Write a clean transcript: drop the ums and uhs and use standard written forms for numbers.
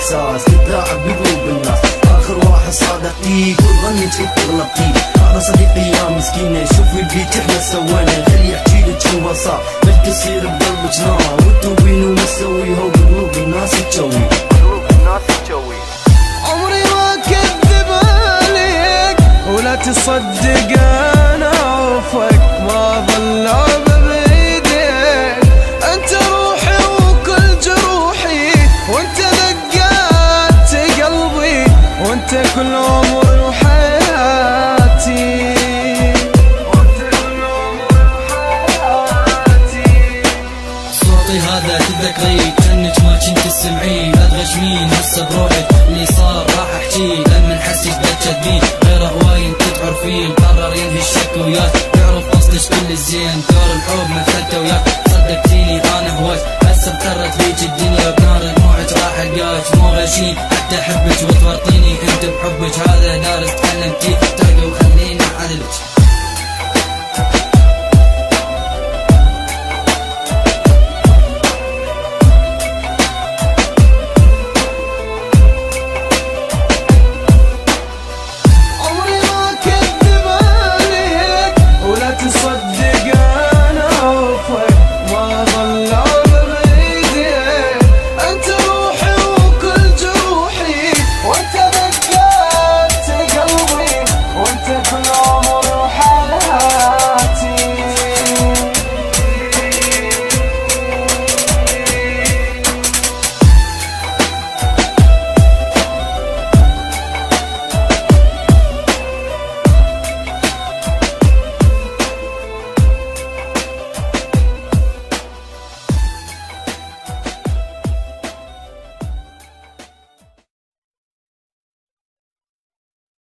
احساس تتلاعب بقلوب الناس. اخر واحد صادقتيك وظنيت فيك غلطتيك. هذا صديقي يا مسكينه شوفي البيت احنا سوينا. خلي احكي لك شو صار بس تصير بقلبك نار وتوبين وما تسويها وبقلوب الناس تجوي. عمري ما كذب عليك ولا تصدق انا عوفك. ما ظل لعبة بايديك انت روحي وكل جروحي وانت دقات قلبي وانت كل عمري وحياتي. صوتي هذا تتذكري كأنك ما كنت تسمعين. لا تغشمين هسه بروحك اللي صار راح احكيه. لما نحسك بتكذبين غير هواي انت تعرفين. قرر ينهي الشك وياك يعرف اصلك كل الزين. دور الحب مثلته وياك صدقتيني انا هواك. هسه اضطرت فيك الدنيا بنار دموعك راح القاك. مو غشيم حتى احبك وتورطيني انت بحبك. هذا دارس تكلمتي ترقى وخليني اعدلك.